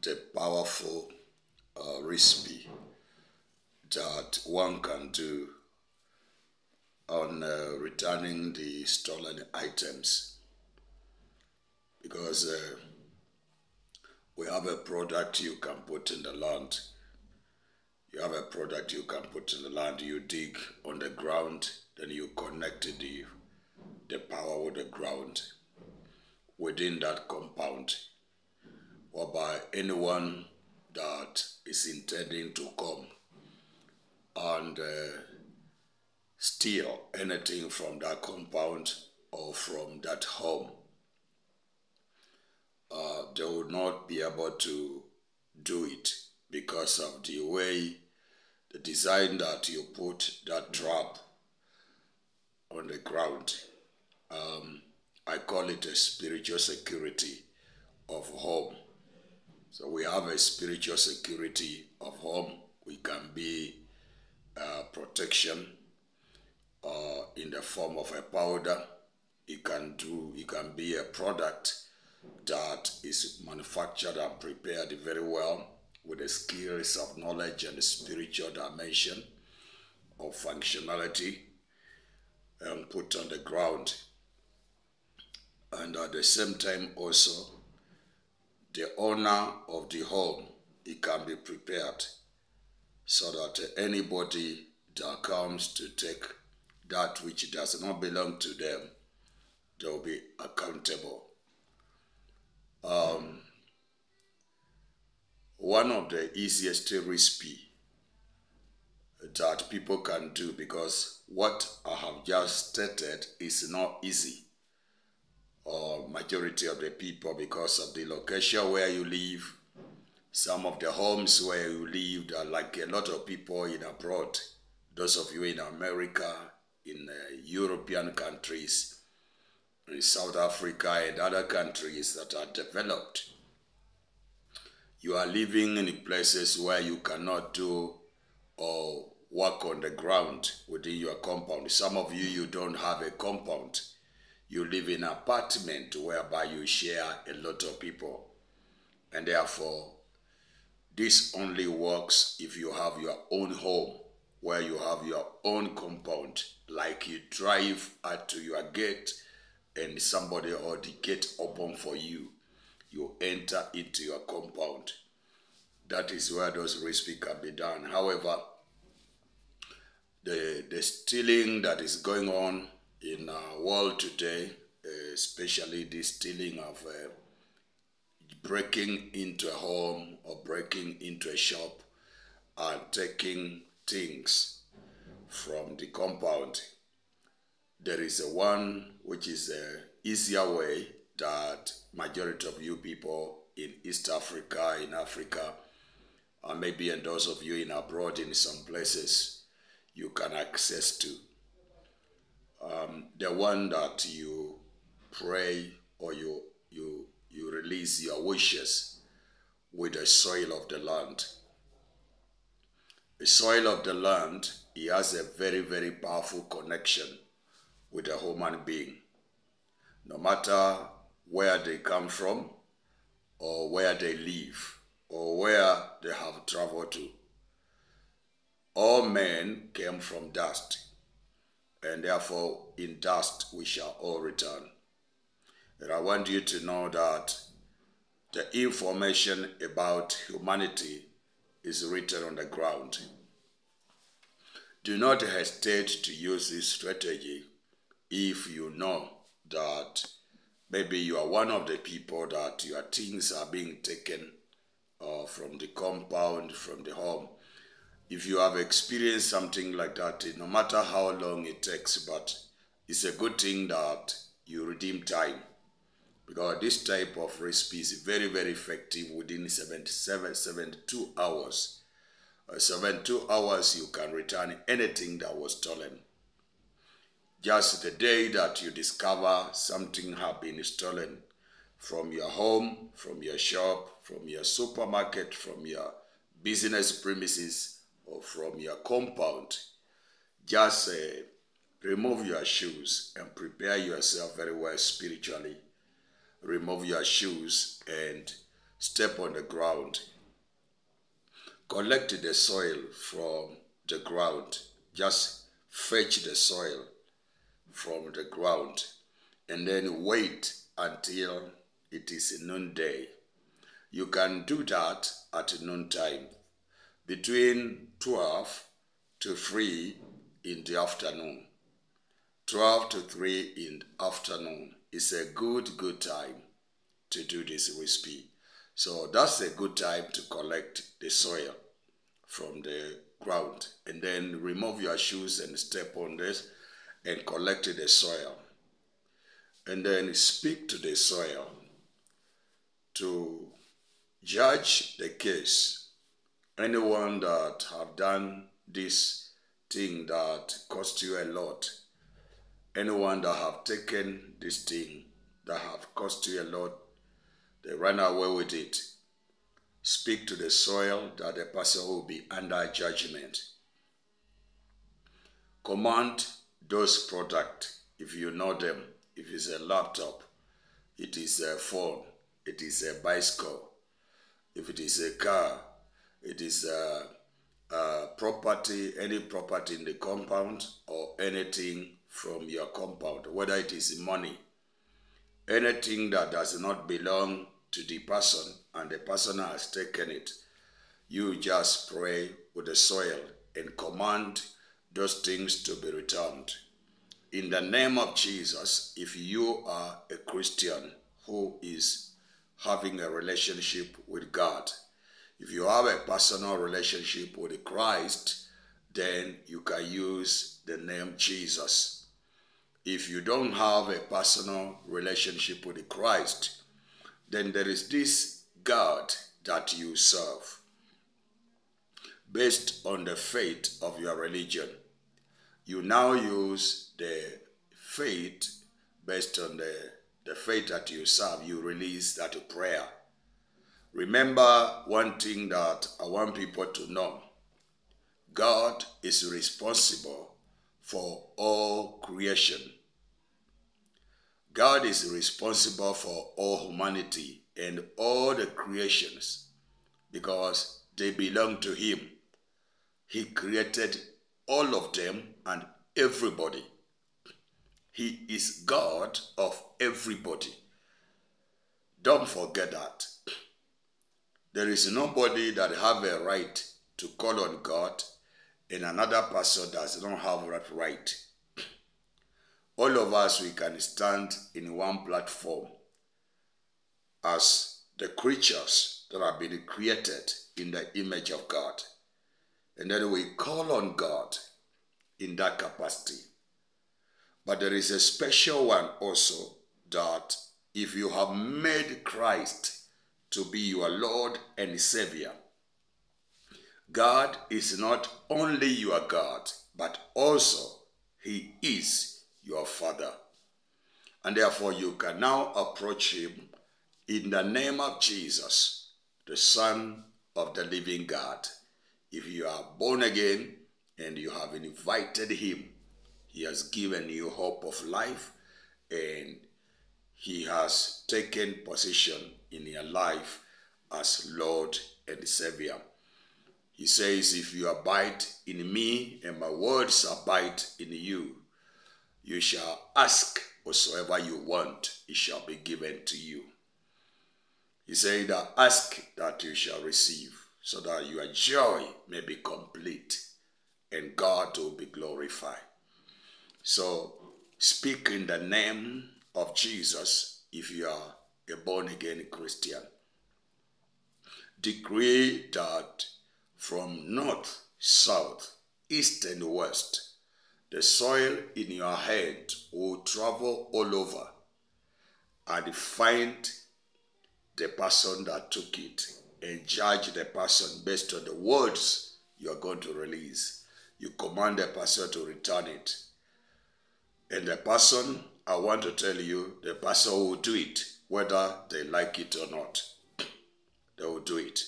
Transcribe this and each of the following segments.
the powerful recipe that one can do on returning the stolen items, because we have a product you can put in the land. You have a product you can put in the land. You dig on the ground, then you connect the power with the ground within that compound, whereby anyone that is intending to come and steal anything from that compound or from that home, they will not be able to do it because of the way, the design that you put that trap on the ground. I call it a spiritual security of home. So we have a spiritual security of home. We can be protection in the form of a powder. It can be a product that is manufactured and prepared very well with the skills of knowledge and the spiritual dimension of functionality, and put on the ground. And at the same time also, the owner of the home, it can be prepared so that anybody that comes to take that which does not belong to them, they will be accountable. One of the easiest recipe that people can do, because what I have just stated is not easy, or majority of the people, because of the location where you live, some of the homes where you live are like a lot of people in abroad, those of you in America, in European countries, in South Africa and other countries that are developed. You are living in places where you cannot do or work on the ground within your compound. Some of you, you don't have a compound. You live in an apartment whereby you share a lot of people. And therefore, this only works if you have your own home, where you have your own compound, like you drive out to your gate and somebody or the gate open for you. You enter into your compound. That is where those recipes can be done. However, the stealing that is going on in our world today, especially the stealing of breaking into a home or breaking into a shop and taking things from the compound, there is a one which is an easier way that majority of you people in East Africa, in Africa, and maybe and those of you in abroad in some places, you can access to. The one that you pray or you release your wishes with the soil of the land. The soil of the land, it has a very, very powerful connection with a human being. No matter where they come from, or where they live, or where they have traveled to, all men came from dust, and therefore in dust we shall all return. And I want you to know that the information about humanity is written on the ground. Do not hesitate to use this strategy if you know that maybe you are one of the people that your things are being taken from the compound, from the home. If you have experienced something like that, no matter how long it takes, but it's a good thing that you redeem time, because this type of recipe is very, very effective within 72 hours. 72 hours you can return anything that was stolen. Just the day that you discover something have been stolen from your home, from your shop, from your supermarket, from your business premises, or from your compound, just remove your shoes and prepare yourself very well spiritually. Remove your shoes and step on the ground, collect the soil from the ground. Just fetch the soil from the ground and then wait until it is noonday. You can do that at noontime, between 12 to 3 in the afternoon. 12 to 3 in the afternoon is a good time to do this recipe. So that's a good time to collect the soil from the ground, and then remove your shoes and step on this and collect the soil. And then speak to the soil to judge the case. Anyone that have done this thing that cost you a lot, anyone that have taken this thing that have cost you a lot, they run away with it. Speak to the soil that the person will be under judgment. Command those products, if you know them. If it's a laptop, it is a phone, it is a bicycle, if it is a car, it is a property, any property in the compound or anything from your compound, whether it is money, anything that does not belong to the person and the person has taken it, you just pray with the soil and command those things to be returned. In the name of Jesus, if you are a Christian who is having a relationship with God, if you have a personal relationship with Christ, then you can use the name Jesus. If you don't have a personal relationship with Christ, then there is this God that you serve based on the faith of your religion. You now use the faith based on the faith that you serve. You release that prayer. Remember one thing that I want people to know. God is responsible for all creation. God is responsible for all humanity and all the creations because they belong to Him. He created all of them and everybody. He is God of everybody. Don't forget that. There is nobody that have a right to call on God and another person does not have that right. All of us, we can stand in one platform as the creatures that have been created in the image of God. And then we call on God in that capacity. But there is a special one also, that if you have made Christ to be your Lord and Savior, God is not only your God, but also He is your Father. And therefore you can now approach Him in the name of Jesus, the Son of the living God. If you are born again and you have invited Him, He has given you hope of life and He has taken position in your life as Lord and Savior. He says, if you abide in me and my words abide in you, you shall ask whatsoever you want, it shall be given to you. He said that ask that you shall receive, so that your joy may be complete and God will be glorified. So speak in the name of Jesus if you are a born-again Christian. Decree that from north, south, east and west, the soil in your hand will travel all over and find the person that took it and judge the person based on the words you are going to release. You command the person to return it. And the person, I want to tell you, the person will do it, whether they like it or not. They will do it.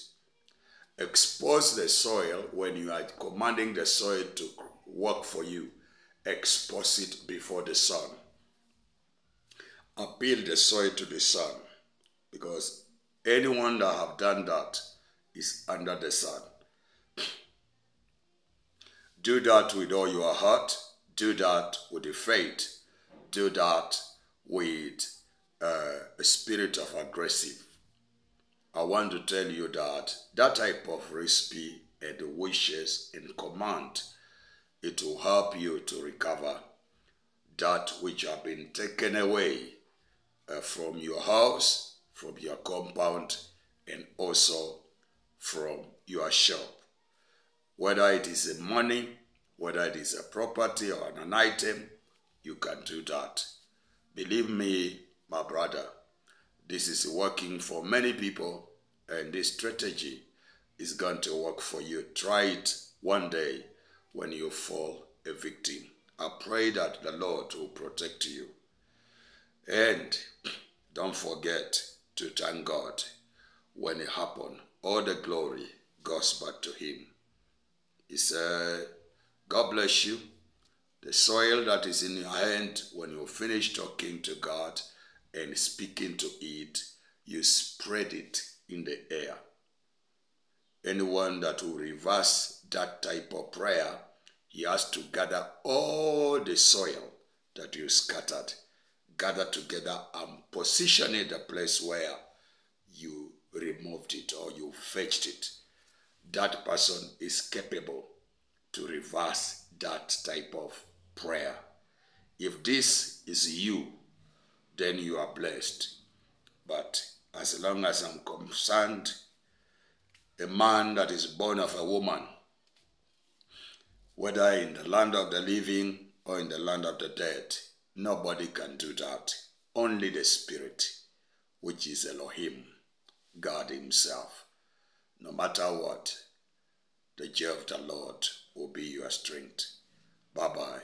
Expose the soil when you are commanding the soil to work for you. Expose it before the sun. Appeal the soil to the sun, because Anyone that have done that is under the sun. Do that with all your heart. Do that with the faith. Do that with a spirit of aggressive. I want to tell you that that type of recipe and the wishes and command, it will help you to recover that which have been taken away from your house, from your compound, and also from your shop. Whether it is a money, whether it is a property or an item, you can do that. Believe me, my brother, this is working for many people, and this strategy is going to work for you. Try it one day when you fall a victim. I pray that the Lord will protect you. And don't forget to thank God when it happened. All the glory goes back to him. He said, God bless you. The soil that is in your hand, when you finish talking to God and speaking to it, you spread it in the air. Anyone that will reverse that type of prayer, he has to gather all the soil that you scattered, gather together and position it in the place where you removed it or you fetched it. That person is capable to reverse that type of prayer. If this is you, then you are blessed. But as long as I'm concerned, a man that is born of a woman, whether in the land of the living or in the land of the dead, nobody can do that. Only the Spirit, which is Elohim, God himself. No matter what, the joy of the Lord will be your strength. Bye-bye.